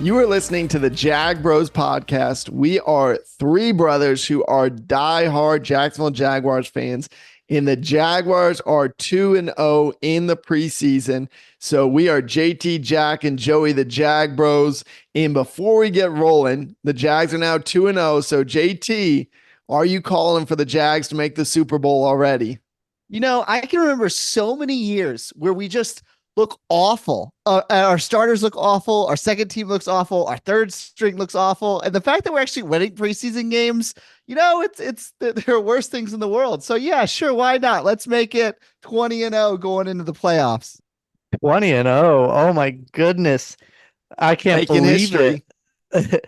You are listening to the Jag Bros podcast. We are three brothers who are diehard Jacksonville Jaguars fans, and the Jaguars are 2-0 in the preseason. So we are JT, Jack, and Joey, the Jag Bros. And before we get rolling, the Jags are now 2-0. So JT, are you calling for the Jags to make the Super Bowl already? You know, I can remember so many years where we just look awful. Our starters look awful. Our second team looks awful. Our third string looks awful. And the fact that we're actually winning preseason games, there are worse things in the world. So yeah, sure, why not? Let's make it 20-0 going into the playoffs. 20-0. Oh my goodness. I can't Making believe history. it.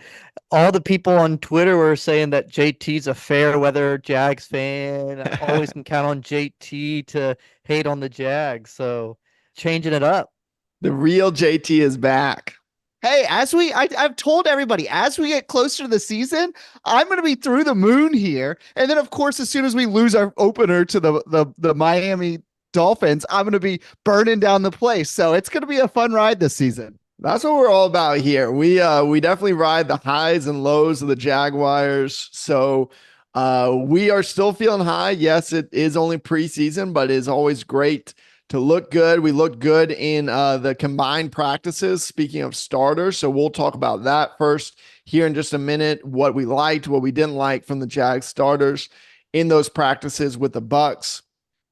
All the people on Twitter were saying that JT's a fair weather Jags fan. Always can count on JT to hate on the Jags. So changing it up. The real JT is back. Hey, I've told everybody, as we get closer to the season, I'm going to be through the moon here. And then, of course, as soon as we lose our opener to the Miami Dolphins, I'm going to be burning down the place. So it's going to be a fun ride this season. That's what we're all about here. We definitely ride the highs and lows of the Jaguars. So we are still feeling high. Yes, it is only preseason, but it is always great to look good. We looked good in the combined practices, speaking of starters. So we'll talk about that first here in just a minute, what we liked, what we didn't like from the Jags starters in those practices with the Bucs.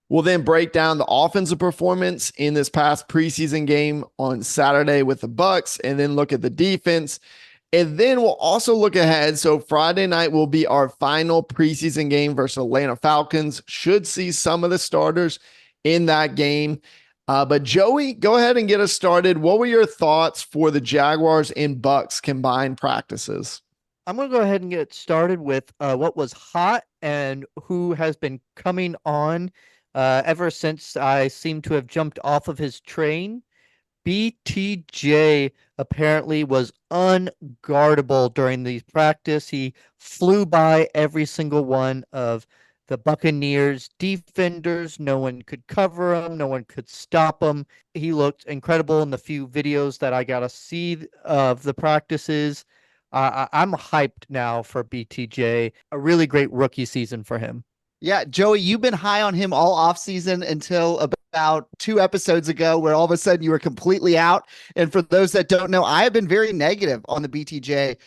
We'll then break down the offensive performance in this past preseason game on Saturday with the Bucs, and then look at the defense. And then we'll also look ahead. So Friday night will be our final preseason game versus Atlanta Falcons. Should see some of the starters in that game. But Joey, go ahead and get us started. What were your thoughts for the Jaguars and Bucs combined practices? I'm going to go ahead and get started with what was hot and who has been coming on ever since I seem to have jumped off of his train. BTJ apparently was unguardable during these practice. He flew by every single one of the Buccaneers defenders. No one could cover him. No one could stop him. He looked incredible in the few videos that I got to see of the practices. I'm hyped now for BTJ. A really great rookie season for him. Yeah, Joey, you've been high on him all offseason until about 2 episodes ago, where all of a sudden you were completely out. And for those that don't know, I have been very negative on the BTJ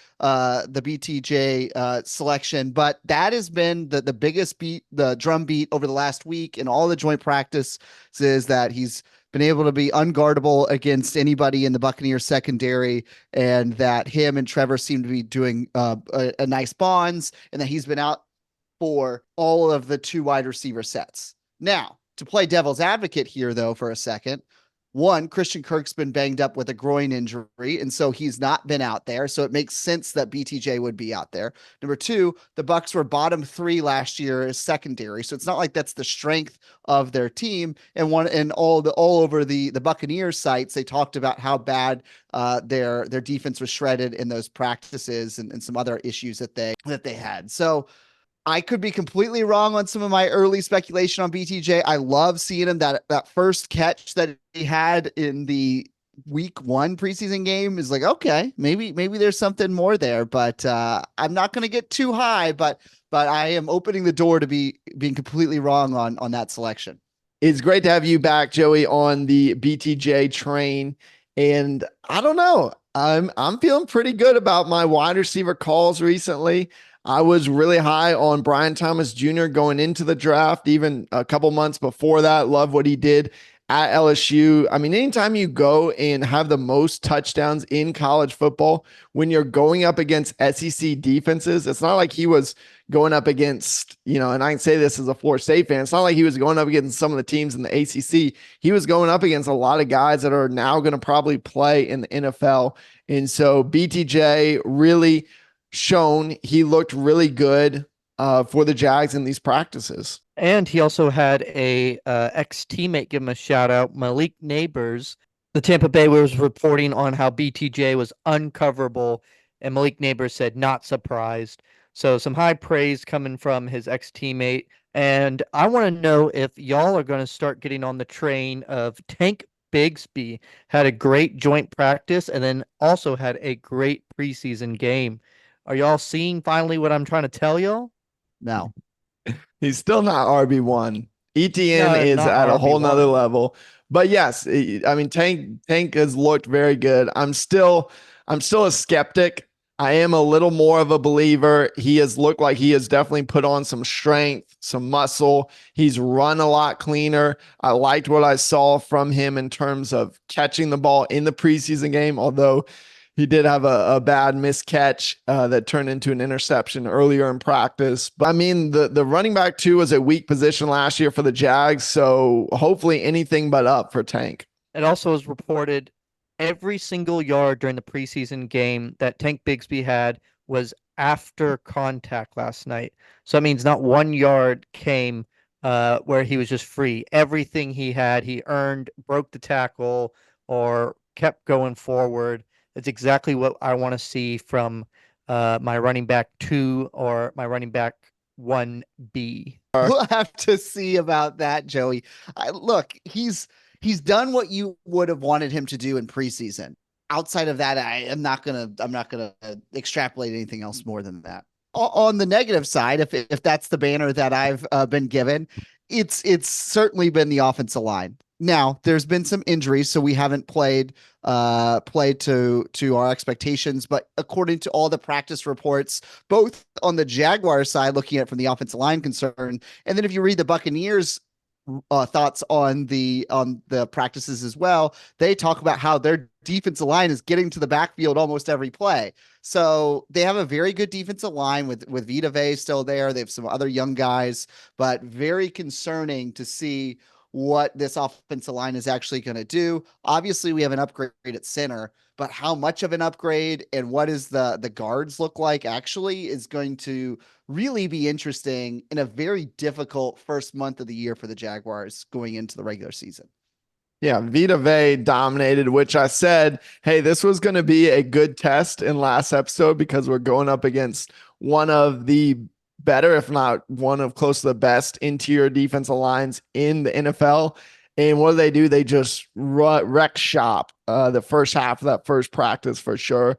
selection, but that has been the biggest beat, the drum beat over the last week in all the joint practices, that he's been able to be unguardable against anybody in the Buccaneers secondary, and that him and Trevor seem to be doing a nice bonds, and that he's been out for all of the two wide receiver sets. Now, to play devil's advocate here, though, for a second, one, Christian Kirk's been banged up with a groin injury, and so he's not been out there. So it makes sense that BTJ would be out there. Number two, the Bucs were bottom 3 last year as secondary, so it's not like that's the strength of their team. And all over the Buccaneers sites, they talked about how bad their defense was shredded in those practices, and some other issues that they had. So I could be completely wrong on some of my early speculation on BTJ. I love seeing him. That first catch that he had in the week 1 preseason game is like, okay, maybe there's something more there, but I'm not going to get too high, but I am opening the door to being completely wrong on that selection. It's great to have you back, Joey, on the BTJ train. And I don't know, I'm feeling pretty good about my wide receiver calls recently. I was really high on Brian Thomas Jr. going into the draft, even a couple months before that. Love what he did at LSU. I mean, anytime you go and have the most touchdowns in college football, when you're going up against SEC defenses, it's not like he was going up against, and I can say this as a Florida State fan, it's not like he was going up against some of the teams in the ACC. He was going up against a lot of guys that are now going to probably play in the NFL. And so BTJ really shown he looked really good for the Jags in these practices. And he also had a ex-teammate give him a shout out, Malik Neighbors. The Tampa Bay was reporting on how BTJ was uncoverable, and Malik Neighbors said not surprised. So some high praise coming from his ex-teammate. And I want to know if y'all are going to start getting on the train of Tank Bigsby had a great joint practice and then also had a great preseason game. Are y'all seeing finally what I'm trying to tell y'all? No. He's still not RB1. ETN No, is not at a whole nother RB1. level. But yes, I mean Tank has looked very good. I'm still a skeptic. I am a little more of a believer. He has looked like he has definitely put on some strength, some muscle. He's run a lot cleaner. I liked what I saw from him in terms of catching the ball in the preseason game, although he did have a bad miscatch that turned into an interception earlier in practice. But I mean, the running back too was a weak position last year for the Jags. So hopefully anything but up for Tank. It also was reported every single yard during the preseason game that Tank Bigsby had was after contact last night. So that means not 1 yard came where he was just free. Everything he had, he earned, broke the tackle, or kept going forward. It's exactly what I want to see from my running back 2 or my running back 1B. We'll have to see about that, Joey. Look, he's done what you would have wanted him to do in preseason. Outside of that, I'm not gonna extrapolate anything else more than that. On the negative side, if that's the banner that I've been given, it's certainly been the offensive line. Now, there's been some injuries, so we haven't played to our expectations. But according to all the practice reports, both on the Jaguar side, looking at it from the offensive line concern, and then if you read the Buccaneers thoughts on the practices as well, they talk about how their defensive line is getting to the backfield almost every play. So they have a very good defensive line with Vita Vea still there. They have some other young guys, but very concerning to see what this offensive line is actually going to do. Obviously, we have an upgrade at center, but how much of an upgrade and what does the guards look like actually is going to really be interesting in a very difficult first month of the year for the Jaguars going into the regular season. Yeah, Vita Vea dominated, which I said, hey, this was going to be a good test in last episode because we're going up against one of the better, if not one of close to the best interior defensive lines in the NFL. And what do? They just wreck shop the first half of that first practice for sure.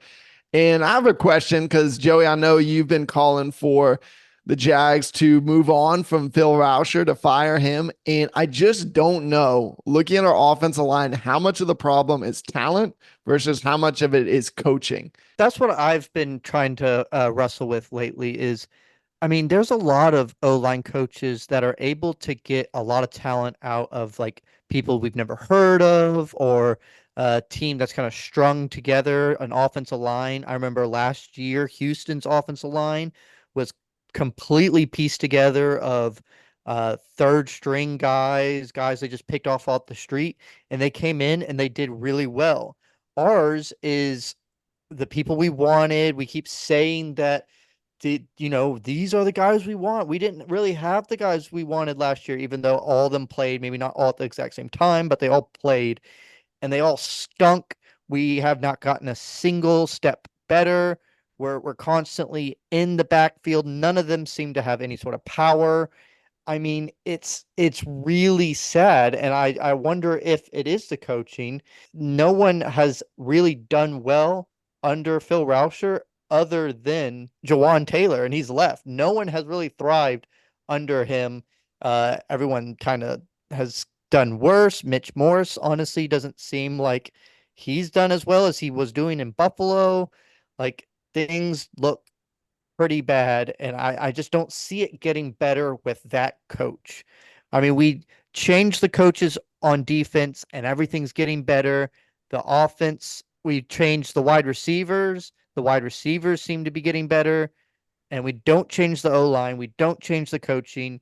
And I have a question because, Joey, I know you've been calling for the Jags to move on from Phil Rauscher to fire him. And I just don't know, looking at our offensive line, how much of the problem is talent versus how much of it is coaching. That's what I've been trying to wrestle with lately is, I mean, there's a lot of O-line coaches that are able to get a lot of talent out of like people we've never heard of or a team that's kind of strung together, an offensive line. I remember last year, Houston's offensive line was completely pieced together of third string guys they just picked off the street, and they came in and they did really well. Ours is the people we wanted. We keep saying that these are the guys we want. We didn't really have the guys we wanted last year, even though all of them played, maybe not all at the exact same time, but they all played and they all stunk. We have not gotten a single step better. We're constantly in the backfield. None of them seem to have any sort of power. I mean, it's really sad, and I wonder if it is the coaching. No one has really done well under Phil Rauscher other than Jawan Taylor, and he's left. No one has really thrived under him. Everyone kind of has done worse. Mitch Morse, honestly, doesn't seem like he's done as well as he was doing in Buffalo. Like, things look pretty bad, and I just don't see it getting better with that coach. I mean, we changed the coaches on defense, and everything's getting better. The offense, we changed the wide receivers. The wide receivers seem to be getting better, and we don't change the O-line. We don't change the coaching,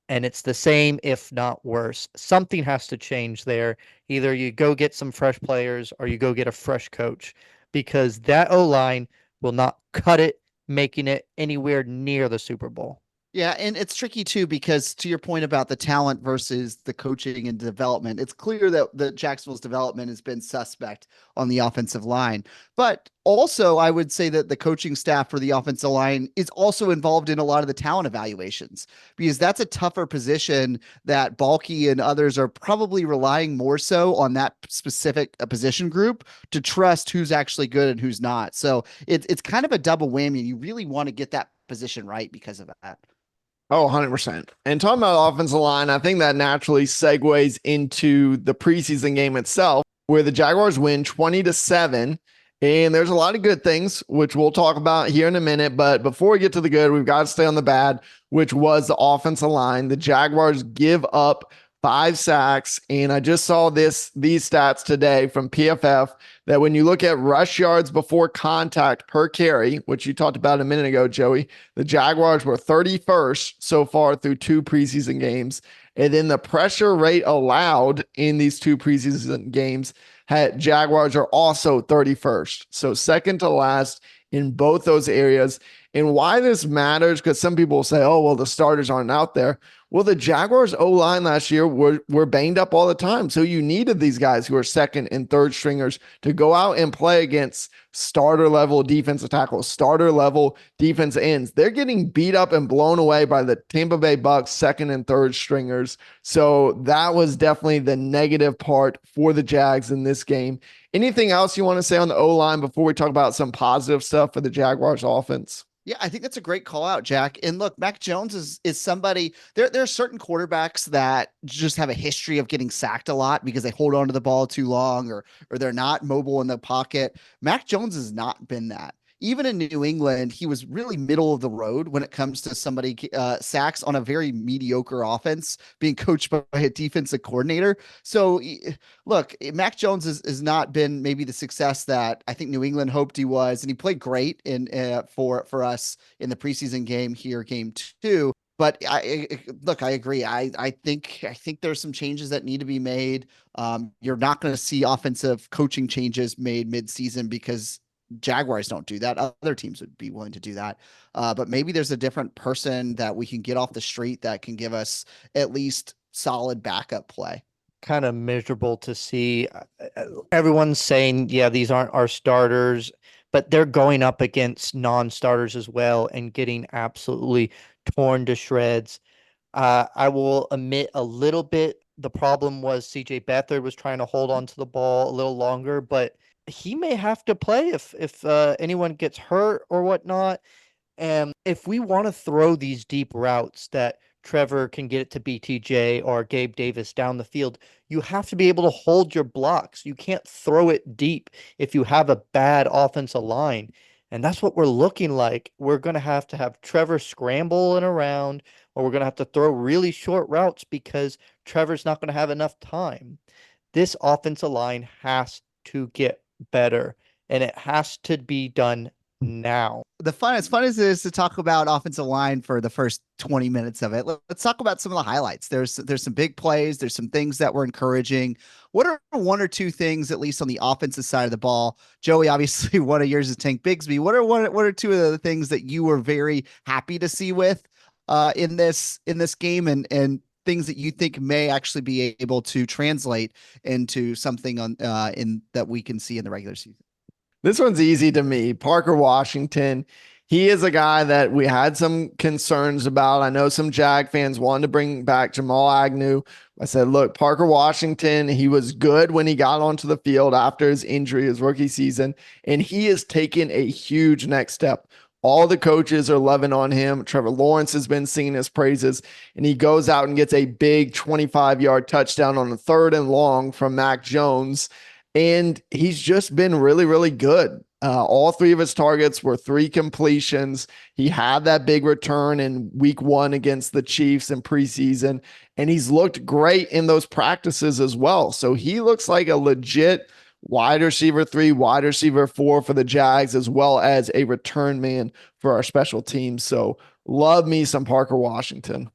and it's the same, if not worse. Something has to change there. Either you go get some fresh players or you go get a fresh coach, because that O-line will not cut it, making it anywhere near the Super Bowl. Yeah, and it's tricky too because to your point about the talent versus the coaching and development, it's clear that the Jacksonville's development has been suspect on the offensive line. But also, I would say that the coaching staff for the offensive line is also involved in a lot of the talent evaluations because that's a tougher position that Balky and others are probably relying more so on that specific position group to trust who's actually good and who's not. So it's kind of a double whammy. You really want to get that position right because of that. Oh, 100%. And talking about offensive line, I think that naturally segues into the preseason game itself, where the Jaguars win 20-7. And there's a lot of good things, which we'll talk about here in a minute. But before we get to the good, we've got to stay on the bad, which was the offensive line. The Jaguars give up 5 sacks. And I just saw these stats today from PFF that when you look at rush yards before contact per carry, which you talked about a minute ago, Joey, the Jaguars were 31st so far through 2 preseason games. And then the pressure rate allowed in these 2 preseason games Jaguars are also 31st. So second to last in both those areas. And why this matters, because some people say, oh, well, the starters aren't out there. Well, the Jaguars O-line last year were banged up all the time. So you needed these guys who are second and third stringers to go out and play against starter level defensive tackles, starter level defense ends. They're getting beat up and blown away by the Tampa Bay Bucs second and third stringers. So that was definitely the negative part for the Jags in this game. Anything else you want to say on the O-line before we talk about some positive stuff for the Jaguars offense? Yeah, I think that's a great call out, Jack. And look, Mac Jones is somebody there are certain quarterbacks that just have a history of getting sacked a lot because they hold on to the ball too long or they're not mobile in the pocket. Mac Jones has not been that. Even in New England, he was really middle of the road when it comes to somebody sacks on a very mediocre offense being coached by a defensive coordinator. So look, Mac Jones has not been maybe the success that I think New England hoped he was, and he played great in for us in the preseason game here, game 2. But look, I agree. I think there's some changes that need to be made. You're not going to see offensive coaching changes made mid-season because Jaguars don't do that. Other teams would be willing to do that. But maybe there's a different person that we can get off the street that can give us at least solid backup play. Kind of miserable to see. Everyone's saying, yeah, these aren't our starters, but they're going up against non-starters as well and getting absolutely torn to shreds. I will admit a little bit. The problem was CJ Beathard was trying to hold on to the ball a little longer, but he may have to play if anyone gets hurt or whatnot. And if we want to throw these deep routes that Trevor can get it to BTJ or Gabe Davis down the field, you have to be able to hold your blocks. You can't throw it deep if you have a bad offensive line. And that's what we're looking like. We're going to have Trevor scrambling around, or we're going to have to throw really short routes because Trevor's not going to have enough time. This offensive line has to get better, and it has to be done now. As fun as it is to talk about offensive line for the first 20 minutes of it, let's talk about some of the highlights. There's some big plays. There's some things that were encouraging. What are 1 or 2 things, at least on the offensive side of the ball? Joey, obviously one of yours is Tank Bigsby. What are 1 or 2 of the things that you were very happy to see with in this game and things that you think may actually be able to translate into something on in that we can see in the regular season? This one's easy to me. Parker Washington. He is a guy that we had some concerns about. I know some Jag fans wanted to bring back Jamal Agnew. I said, look, Parker Washington, he was good when he got onto the field after his injury, his rookie season, and he has taken a huge next step. All the coaches are loving on him. Trevor Lawrence has been singing his praises, and he goes out and gets a big 25-yard touchdown on a 3rd and long from Mac Jones. And he's just been really, really good. All 3 of his targets were 3 completions. He had that big return in week 1 against the Chiefs in preseason, and he's looked great in those practices as well. So he looks like a legit wide receiver 3, wide receiver 4 for the Jags, as well as a return man for our special teams. So love me some Parker Washington.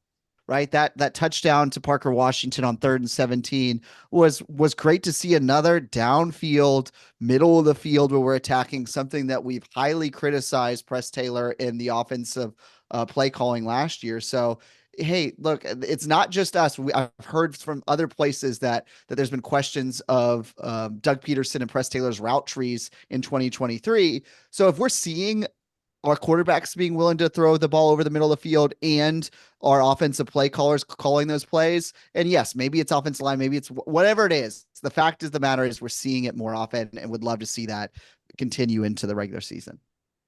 Right. That touchdown to Parker Washington on 3rd and 17 was great to see. Another downfield, middle of the field where we're attacking, something that we've highly criticized Press Taylor in the offensive play calling last year. So, hey, look, it's not just us. I've heard from other places that there's been questions of Doug Peterson and Press Taylor's route trees in 2023. So if we're seeing our quarterbacks being willing to throw the ball over the middle of the field and our offensive play callers calling those plays, and yes, maybe it's offensive line, maybe it's whatever it is. The fact is the matter is we're seeing it more often and would love to see that continue into the regular season.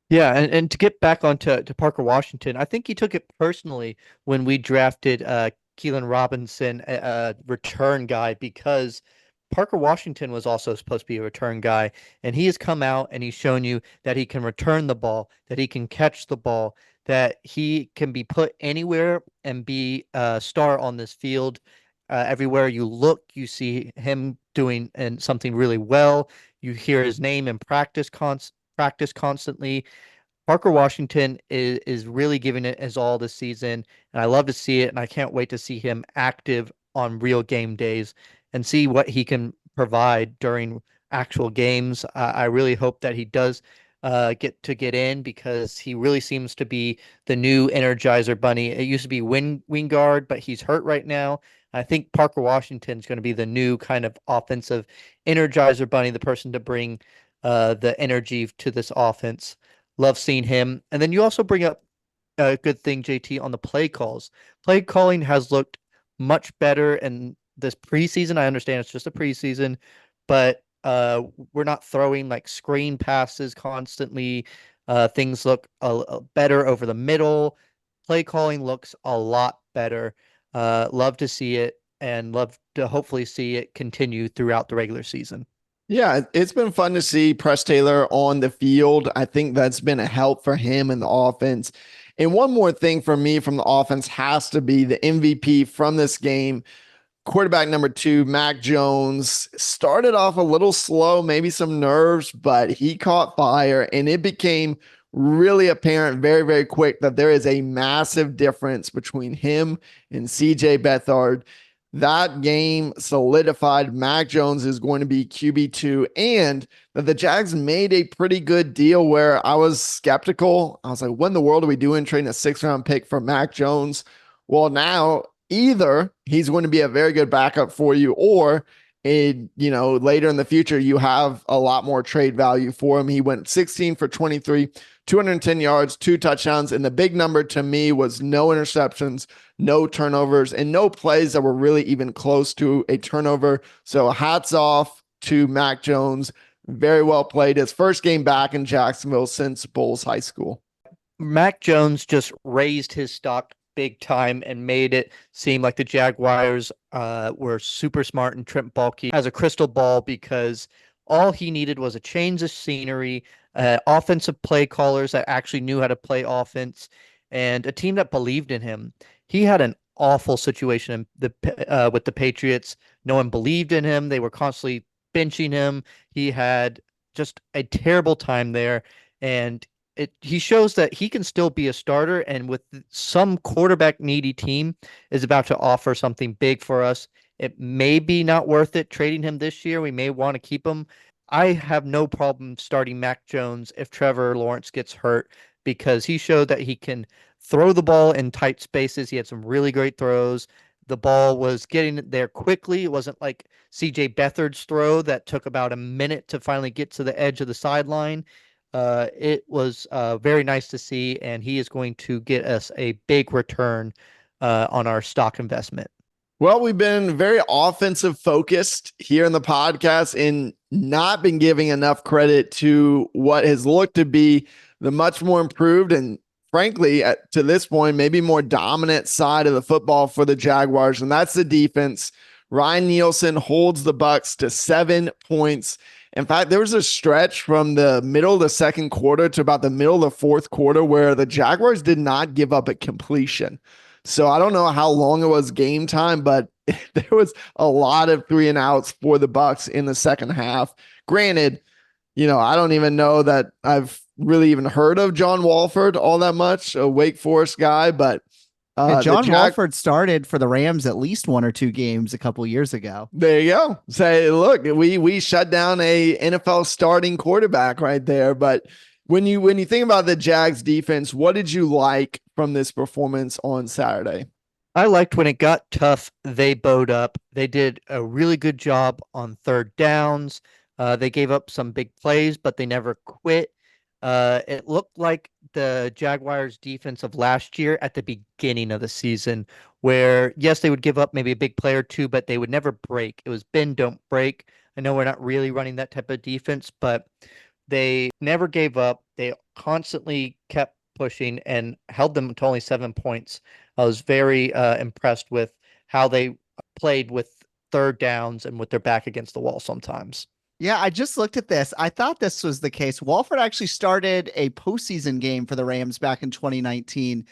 Yeah, and to get back onto Parker Washington, I think he took it personally when we drafted Keelan Robinson, a return guy, because Parker Washington was also supposed to be a return guy, and he has come out and he's shown you that he can return the ball, that he can catch the ball, that he can be put anywhere and be a star on this field. Everywhere you look, you see him doing and something really well. You hear his name in practice constantly. Parker Washington is really giving it his all this season, and I love to see it, and I can't wait to see him active on real game days and see what he can provide during actual games. I really hope that he does get in, because he really seems to be the new Energizer Bunny. It used to be Wingard, but he's hurt right now. I think Parker Washington's going to be the new kind of offensive Energizer Bunny, the person to bring the energy to this offense. Love seeing him. And then you also bring up a good thing, JT, on the play calls. Play calling has looked much better in this preseason. I understand it's just a preseason, but we're not throwing like screen passes constantly. Things look better over the middle. Play calling looks a lot better. Love to see it, and love to hopefully see it continue throughout the regular season. Yeah, it's been fun to see Press Taylor on the field. I think that's been a help for him in the offense. And one more thing for me from the offense has to be the MVP from this game. Quarterback number 2, Mac Jones, started off a little slow, maybe some nerves, but he caught fire, and it became really apparent very, very quick that there is a massive difference between him and CJ Beathard. That game solidified Mac Jones is going to be QB2, and that the Jags made a pretty good deal where I was skeptical. I was like, what in the world are we doing trading a 6th-round pick for Mac Jones? Well, now either he's going to be a very good backup for you, or later in the future, you have a lot more trade value for him. He went 16 for 23, 210 yards, 2 touchdowns. And the big number to me was no interceptions, no turnovers, and no plays that were really even close to a turnover. So hats off to Mac Jones. Very well played. His first game back in Jacksonville since Bowles High School. Mac Jones just raised his stock big time and made it seem like the Jaguars were super smart, and Trent Baalke has a crystal ball, because all he needed was a change of scenery, offensive play callers that actually knew how to play offense, and a team that believed in him. He had an awful situation with the Patriots. No one believed in him. They were constantly benching him. He had just a terrible time there, and he shows that he can still be a starter, and with some quarterback needy team is about to offer something big for us. It may be not worth it trading him this year. We may want to keep him. I have no problem starting Mac Jones if Trevor Lawrence gets hurt, because he showed that he can throw the ball in tight spaces. He had some really great throws. The ball was getting there quickly. It wasn't like CJ Beathard's throw that took about a minute to finally get to the edge of the sideline. It was very nice to see, and he is going to get us a big return on our stock investment. Well, we've been very offensive focused here in the podcast and not been giving enough credit to what has looked to be the much more improved and, frankly, to this point, maybe more dominant side of the football for the Jaguars, and that's the defense. Ryan Nielsen holds the Bucs to 7 points. In fact, there was a stretch from the middle of the second quarter to about the middle of the fourth quarter where the Jaguars did not give up a completion. So I don't know how long it was game time, but there was a lot of 3-and-outs for the Bucs in the second half. Granted, I don't even know that I've really even heard of John Walford all that much, a Wake Forest guy, but John Walford started for the Rams at least 1 or 2 games a couple years ago. There you go. Say, look, we shut down a NFL starting quarterback right there. But When you think about the Jags defense, what did you like from this performance on Saturday? I liked when it got tough, they bowed up. They did a really good job on third downs. They gave up some big plays, but they never quit. It looked like the Jaguars defense of last year at the beginning of the season, where yes, they would give up maybe a big play or two, but they would never break. It was bend, don't break. I know we're not really running that type of defense, but they never gave up. They constantly kept pushing and held them to only 7 points. I was very impressed with how they played with third downs and with their back against the wall sometimes. Yeah, I just looked at this. I thought this was the case. Walford actually started a postseason game for the Rams back in 2019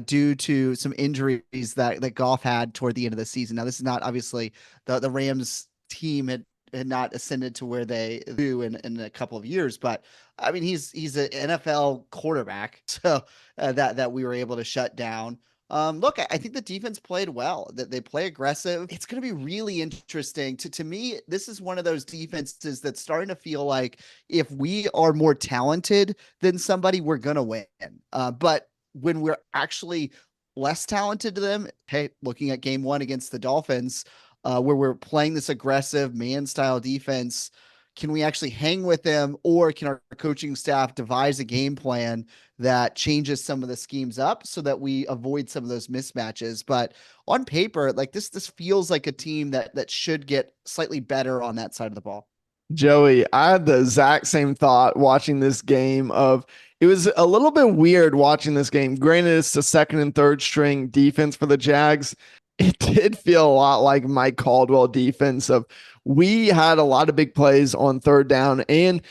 due to some injuries that Goff had toward the end of the season. Now, this is not obviously the Rams team had not ascended to where they do in a couple of years, but I mean he's an NFL quarterback, so that we were able to shut down. Look, I think the defense played well. That they play aggressive. It's going to be really interesting. To me, this is one of those defenses that's starting to feel like if we are more talented than somebody, we're going to win. But when we're actually less talented to them, hey, looking at game one against the Dolphins, where we're playing this aggressive man style defense, can we actually hang with them, or can our coaching staff devise a game plan that changes some of the schemes up so that we avoid some of those mismatches? But on paper, like this feels like a team that should get slightly better on that side of the ball. Joey, I had the exact same thought watching this game of it was a little bit weird watching this game. Granted, it's the second and third string defense for the Jags. It did feel a lot like Mike Caldwell defense of we had a lot of big plays on third down and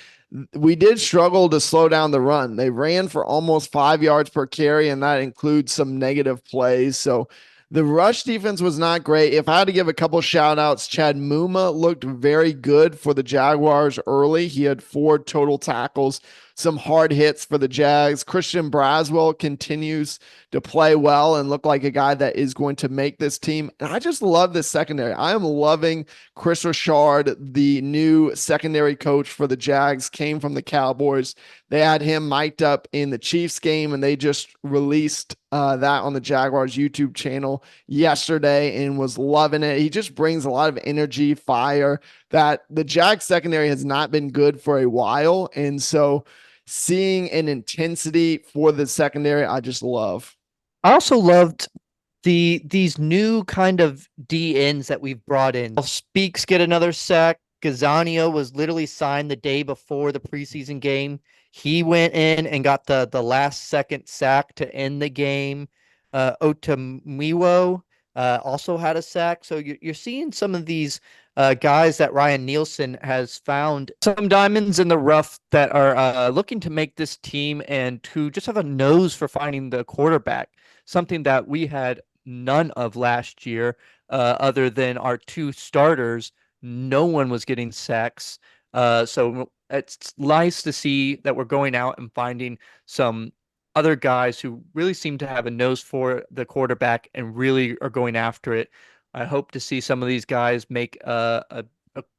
we did struggle to slow down the run. They ran for almost 5 yards per carry, and that includes some negative plays. So the rush defense was not great. If I had to give a couple shout outs, Chad Muma looked very good for the Jaguars early. He had 4 total tackles, some hard hits for the Jags. Christian Braswell continues to play well and look like a guy that is going to make this team. And I just love this secondary. I am loving Chris Richard, the new secondary coach for the Jags, came from the Cowboys. They had him mic'd up in the Chiefs game, and they just released that on the Jaguars YouTube channel yesterday and was loving it. He just brings a lot of energy, fire that the Jags secondary has not been good for a while. And so seeing an intensity for the secondary, I just love. I also loved these new kind of DNs that we've brought in. Speaks get another sack. Gazania was literally signed the day before the preseason game. He went in and got the last second sack to end the game. Otamiwo also had a sack. So you're seeing some of these guys that Ryan Nielsen has found some diamonds in the rough that are looking to make this team and to just have a nose for finding the quarterback, something that we had none of last year other than our 2 starters. No one was getting sacks. So it's nice to see that we're going out and finding some other guys who really seem to have a nose for the quarterback and really are going after it. I hope to see some of these guys make a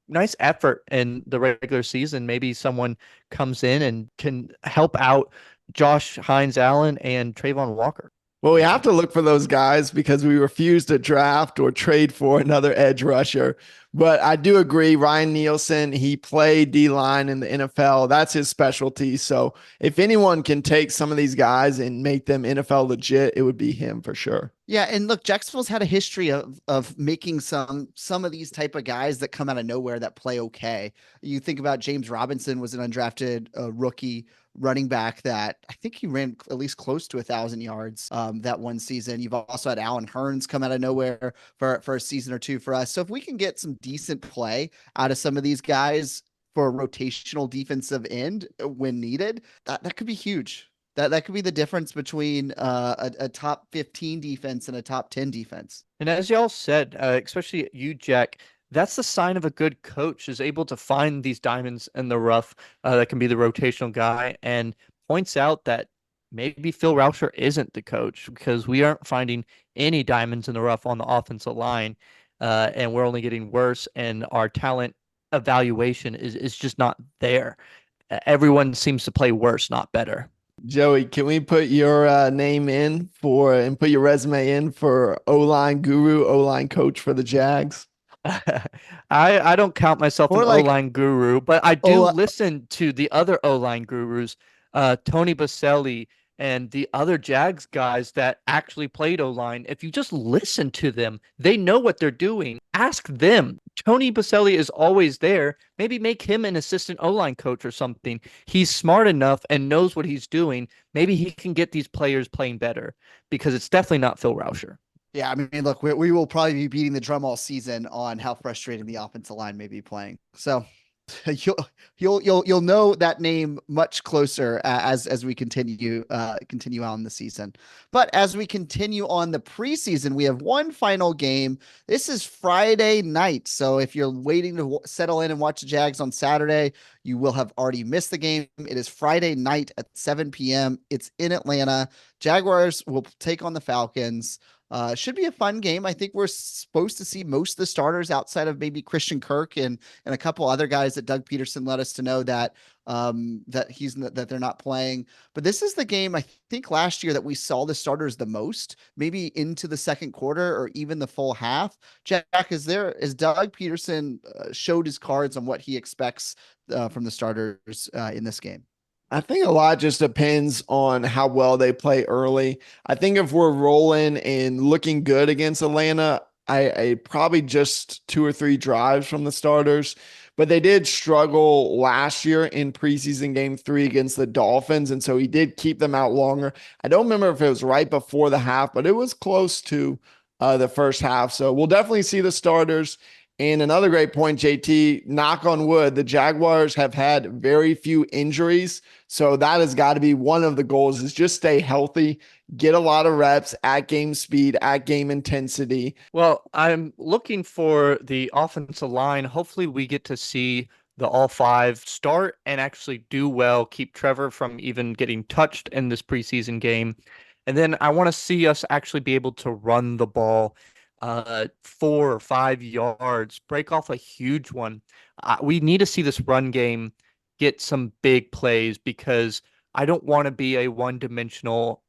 nice effort in the regular season. Maybe someone comes in and can help out Josh Hines Allen and Trayvon Walker. Well, we have to look for those guys because we refuse to draft or trade for another edge rusher. But I do agree, Ryan Nielsen, he played D-line in the NFL. That's his specialty. So if anyone can take some of these guys and make them NFL legit, it would be him for sure. Yeah, and look, Jacksonville's had a history of making some of these type of guys that come out of nowhere that play okay. You think about James Robinson was an undrafted rookie running back that I think he ran at least close to 1,000 yards that one season. You've also had Alan Hearns come out of nowhere for a season or two for us. So if we can get some decent play out of some of these guys for a rotational defensive end when needed, that could be huge. That could be the difference between a top 15 defense and a top 10 defense. And as y'all said, especially you, Jack, that's the sign of a good coach is able to find these diamonds in the rough that can be the rotational guy and points out that maybe Phil Rauscher isn't the coach because we aren't finding any diamonds in the rough on the offensive line and we're only getting worse and our talent evaluation is just not there. everyone seems to play worse, not better. Joey, can we put your name in for and put your resume in for O-line guru, O-line coach for the Jags? I don't count myself an Or like, O-line guru, but I do oh, listen to the other O-line gurus, Tony Baselli and the other Jags guys that actually played O-line. If you just listen to them, they know what they're doing. Ask them. Tony Baselli is always there. Maybe make him an assistant O-line coach or something. He's smart enough and knows what he's doing. Maybe he can get these players playing better because it's definitely not Phil Rauscher. yeah, I mean, look, we will probably be beating the drum all season on how frustrating the offensive line may be playing. So you'll know that name much closer as we continue on the season. But as we continue on the preseason, we have one final game. This is Friday night. So if you're waiting to settle in and watch the Jags on Saturday, you will have already missed the game. It is Friday night at 7 p.m. It's in Atlanta. Jaguars will take on the Falcons. Should be a fun game. I think we're supposed to see most of the starters outside of maybe Christian Kirk and a couple other guys that Doug Peterson let us to know that that they're not playing. But this is the game I think last year that we saw the starters the most, maybe into the second quarter or even the full half. Jack, is Doug Peterson showed his cards on what he expects from the starters in this game? I think a lot just depends on how well they play early. I think if we're rolling and looking good against Atlanta, I probably just 2 or 3 drives from the starters, but they did struggle last year in preseason game 3 against the Dolphins. And so he did keep them out longer. I don't remember if it was right before the half, but it was close to the first half. So we'll definitely see the starters. And another great point, JT, knock on wood, the Jaguars have had very few injuries. So that has got to be one of the goals is just stay healthy, get a lot of reps at game speed, at game intensity. Well, I'm looking for the offensive line. Hopefully we get to see the all five start and actually do well, keep Trevor from even getting touched in this preseason game. And then I want to see us actually be able to run the ball 4 or 5 yards, break off a huge one. We need to see this run game get some big plays because I don't want to be a one-dimensional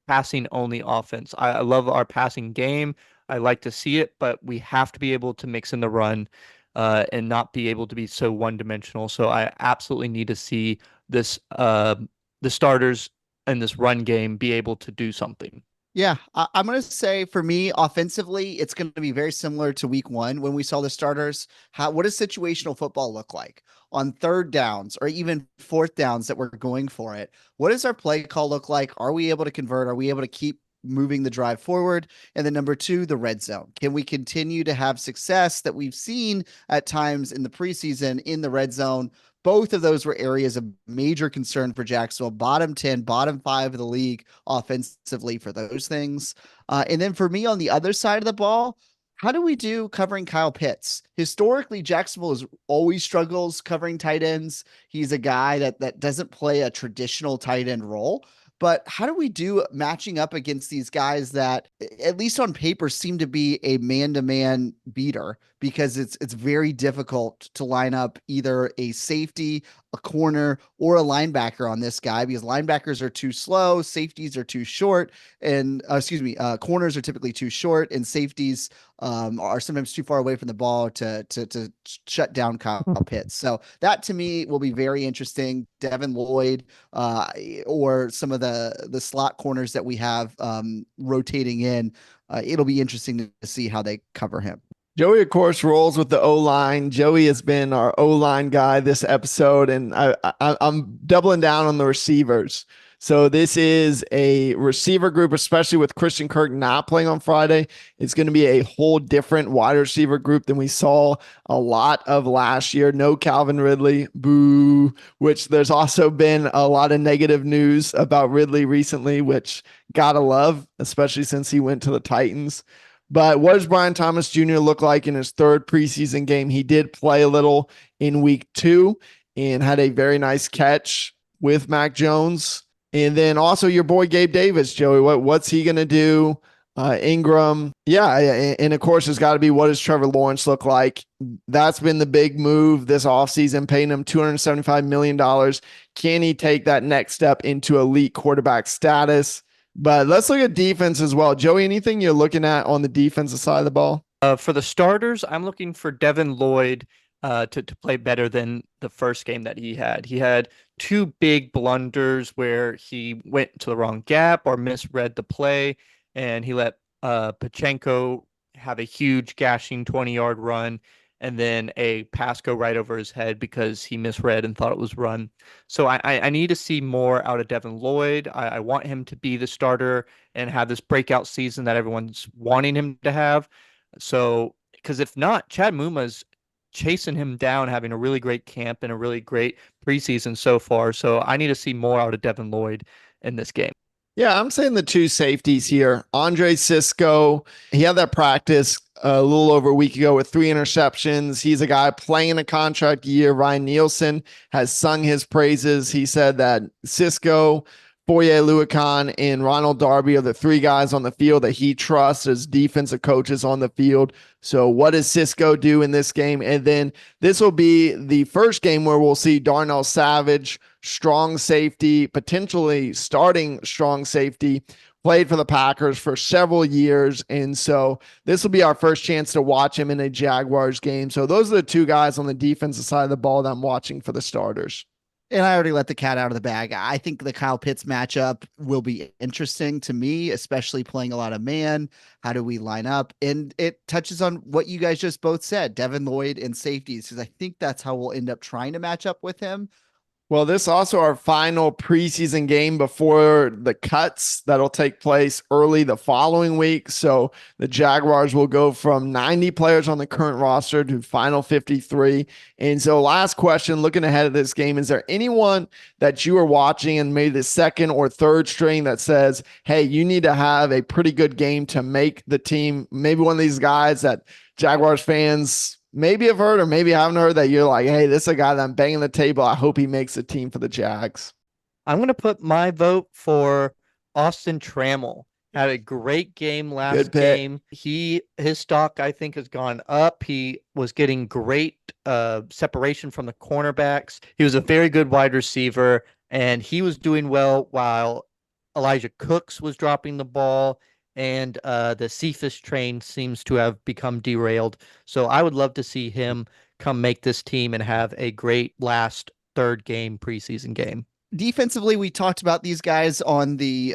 passing only offense. I love our passing game. I like to see it, but we have to be able to mix in the run and not be able to be so one-dimensional. So I absolutely need to see this the starters in this run game be able to do something. Yeah, I'm going to say for me, offensively, it's going to be very similar to week 1 when we saw the starters. What does situational football look like on third downs or even fourth downs that we're going for it? What does our play call look like? Are we able to convert? Are we able to keep moving the drive forward? And then number 2, the red zone. Can we continue to have success that we've seen at times in the preseason in the red zone? Both of those were areas of major concern for Jacksonville, bottom 10, bottom 5 of the league offensively for those things. And then for me on the other side of the ball, how do we do covering Kyle Pitts? Historically, Jacksonville always struggles covering tight ends. He's a guy that doesn't play a traditional tight end role. But how do we do matching up against these guys that, at least on paper, seem to be a man-to-man beater? Because it's very difficult to line up either a safety, a corner, or a linebacker on this guy because linebackers are too slow, safeties are too short, and corners are typically too short, and safeties are sometimes too far away from the ball to shut down Kyle Pitts. So that to me will be very interesting. Devin Lloyd or some of the slot corners that we have rotating in. It'll be interesting to see how they cover him. Joey, of course, rolls with the O-line. Joey has been our O-line guy this episode, and I'm doubling down on the receivers. So this is a receiver group, especially with Christian Kirk not playing on Friday. It's going to be a whole different wide receiver group than we saw a lot of last year. No Calvin Ridley, boo, which there's also been a lot of negative news about Ridley recently, which gotta love, especially since he went to the Titans. But what does Brian Thomas Jr. look like in his 3rd preseason game? He did play a little in week 2 and had a very nice catch with Mac Jones. And then also your boy Gabe Davis, Joey. What's he going to do Ingram. Yeah. And of course, it's got to be, what does Trevor Lawrence look like? That's been the big move this offseason, paying him $275 million. Can he take that next step into elite quarterback status? But let's look at defense as well. Joey, anything you're looking at on the defensive side of the ball? For the starters, I'm looking for Devin Lloyd to play better than the first game that he had. He had two big blunders where he went to the wrong gap or misread the play, and he let Pachenko have a huge gashing 20-yard run and then a pass go right over his head because he misread and thought it was run. So I need to see more out of Devin Lloyd. I want him to be the starter and have this breakout season that everyone's wanting him to have. So, because if not, Chad Muma's chasing him down, having a really great camp and a really great preseason so far. So I need to see more out of Devin Lloyd in this game. Yeah, I'm saying the two safeties here. Andre Cisco, he had that practice a little over a week ago with 3 interceptions. He's a guy playing a contract year. Ryan Nielsen has sung his praises. He said that Cisco, Foye Oluokun, and Ronald Darby are the 3 guys on the field that he trusts as defensive coaches on the field. So what does Cisco do in this game? And then this will be the first game where we'll see Darnell Savage, strong safety, potentially starting strong safety, played for the Packers for several years. And so this will be our first chance to watch him in a Jaguars game. So those are the 2 guys on the defensive side of the ball that I'm watching for the starters. And I already let the cat out of the bag. I think the Kyle Pitts matchup will be interesting to me, especially playing a lot of man. How do we line up? And it touches on what you guys just both said, Devin Lloyd and safeties, because I think that's how we'll end up trying to match up with him. Well, this is also our final preseason game before the cuts that'll take place early the following week. So the Jaguars will go from 90 players on the current roster to final 53. And so last question, looking ahead at this game, is there anyone that you are watching and maybe the second or third string that says, hey, you need to have a pretty good game to make the team? Maybe one of these guys that Jaguars fans maybe have heard or maybe haven't heard that you're like, hey, this is a guy that I'm banging the table. I hope he makes a team for the Jags. I'm going to put my vote for Austin Trammell. Had a great game last game. His stock, I think, has gone up. He was getting great separation from the cornerbacks. He was a very good wide receiver, and he was doing well while Elijah Cooks was dropping the ball. And the Cephas train seems to have become derailed. So I would love to see him come make this team and have a great last third game preseason game. Defensively, we talked about these guys on the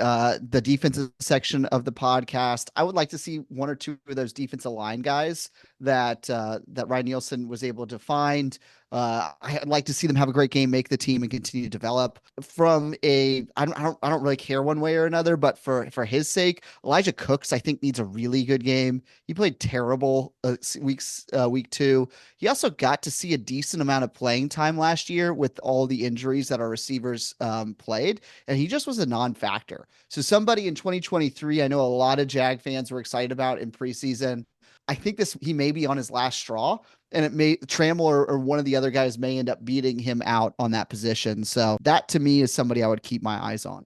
defensive section of the podcast. I would like to see 1 or 2 of those defensive line guys that Ryan Nielsen was able to find. I'd like to see them have a great game, make the team, and continue to develop. I don't really care one way or another, but for his sake, Elijah Cooks, I think, needs a really good game. He played terrible week 2. He also got to see a decent amount of playing time last year with all the injuries that our receivers played, and he just was a non-factor. So somebody in 2023, I know a lot of Jag fans were excited about in preseason. I think he may be on his last straw, and it may Trammell or one of the other guys may end up beating him out on that position. So that to me is somebody I would keep my eyes on.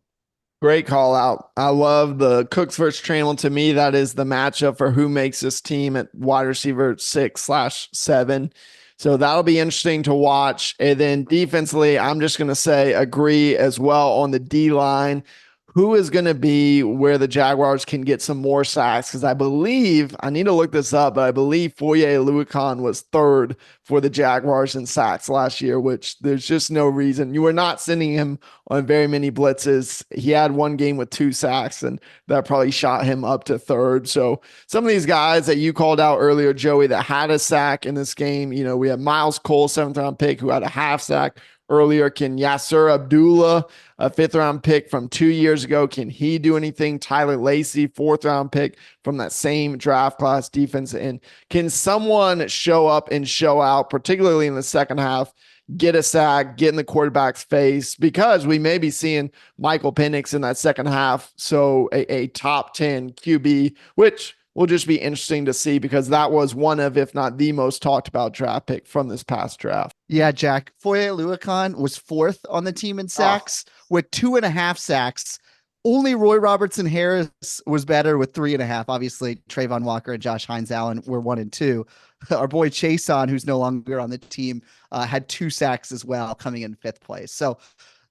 Great call out. I love the Cooks versus Trammell. To me, that is the matchup for who makes this team at wide receiver 6/7. So that'll be interesting to watch. And then defensively, I'm just going to say agree as well on the D line. Who is going to be where the Jaguars can get some more sacks? Because I believe, I need to look this up, but I believe Foye Oluokun was 3rd for the Jaguars in sacks last year, which there's just no reason. You were not sending him on very many blitzes. He had 1 game with 2 sacks, and that probably shot him up to 3rd. So some of these guys that you called out earlier, Joey, that had a sack in this game, we have Miles Cole, 7th-round pick, who had a half sack earlier. Can Yasser Abdullah, a 5th-round pick from 2 years ago, can he do anything? Tyler Lacey, 4th-round pick from that same draft class defense. And can someone show up and show out, particularly in the second half, get a sack, get in the quarterback's face? Because we may be seeing Michael Penix in that second half. So a top 10 QB, which will just be interesting to see, because that was one of, if not the most talked about draft pick from this past draft. Yeah, Jack. Foye Oluokun was 4th on the team in sacks with 2.5 sacks Only Roy Robertson Harris was better with 3.5. Obviously, Trayvon Walker and Josh Hines Allen were 1 and 2. Our boy Chason, who's no longer on the team, had 2 sacks as well, coming in 5th place. So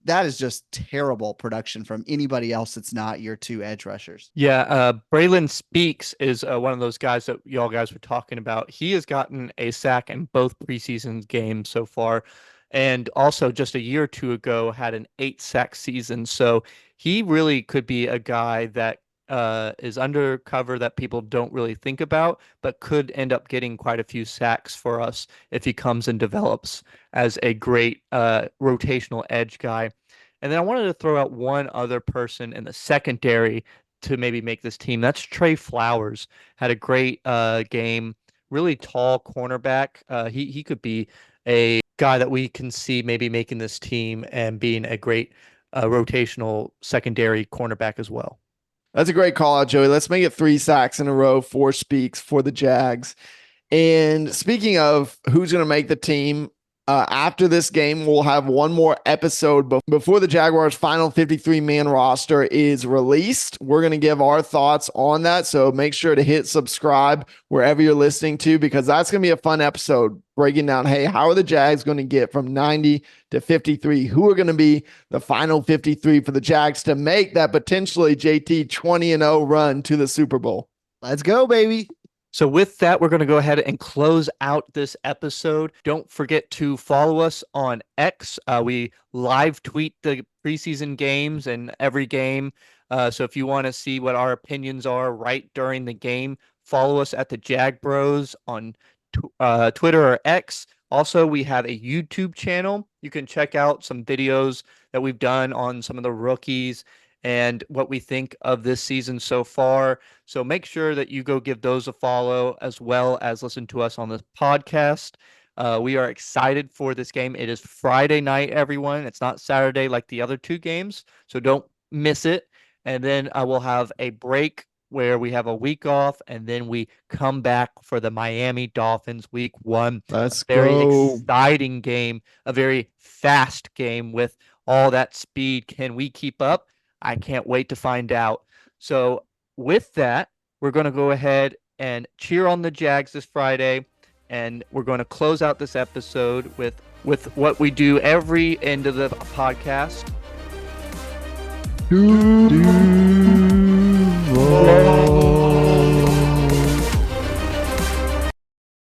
that is just terrible production from anybody else that's not your 2 edge rushers. Yeah, Braylon Speaks is one of those guys that y'all guys were talking about. He has gotten a sack in both preseason games so far, and also just a year or two ago had an 8-sack season. So he really could be a guy that is undercover that people don't really think about, but could end up getting quite a few sacks for us if he comes and develops as a great rotational edge guy. And then I wanted to throw out one other person in the secondary to maybe make this team. That's Trey Flowers. Had a great game, really tall cornerback. He could be a guy that we can see maybe making this team and being a great rotational secondary cornerback as well. That's a great call out, Joey. Let's make it 3 sacks in a row, 4 Speaks for the Jags. And speaking of who's going to make the team, after this game, we'll have one more episode before the Jaguars' final 53-man roster is released. We're going to give our thoughts on that, so make sure to hit subscribe wherever you're listening to, because that's going to be a fun episode, breaking down, hey, how are the Jags going to get from 90 to 53? Who are going to be the final 53 for the Jags to make that potentially JT 20-0 run to the Super Bowl? Let's go, baby. So with that, we're going to go ahead and close out this episode. Don't forget to follow us on X. We live tweet the preseason games and every game. So if you want to see what our opinions are right during the game, follow us at the Jag Bros on Twitter or X. Also, we have a YouTube channel. You can check out some videos that we've done on some of the rookies and what we think of this season so far. So make sure that you go give those a follow, as well as listen to us on this podcast. We are excited for this game. It is Friday night, everyone. It's not Saturday like the other 2 games, so don't miss it. And then I will have a break where we have a week off, and then we come back for the Miami Dolphins week 1. Let's very go. exciting game, a very fast game with all that speed. Can we keep up? I can't wait to find out. So with that, we're going to go ahead and cheer on the Jags this Friday, and we're going to close out this episode with what we do every end of the podcast. Dude.